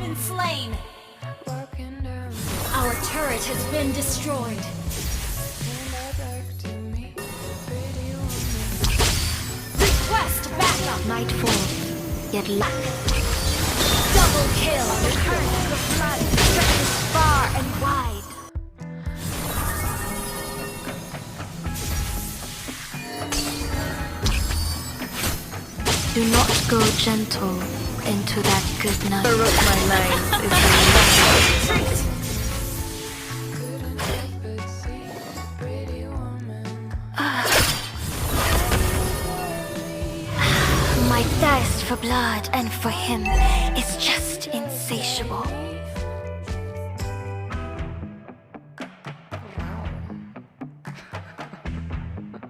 been slain. Our turret has been destroyed. Request backup. Might fall, yet lack. Double kill. The current of blood stretches far and wide. Do not go gentle into that good night. Wrote my lines is Retreat. My thirst for blood and for him is just insatiable.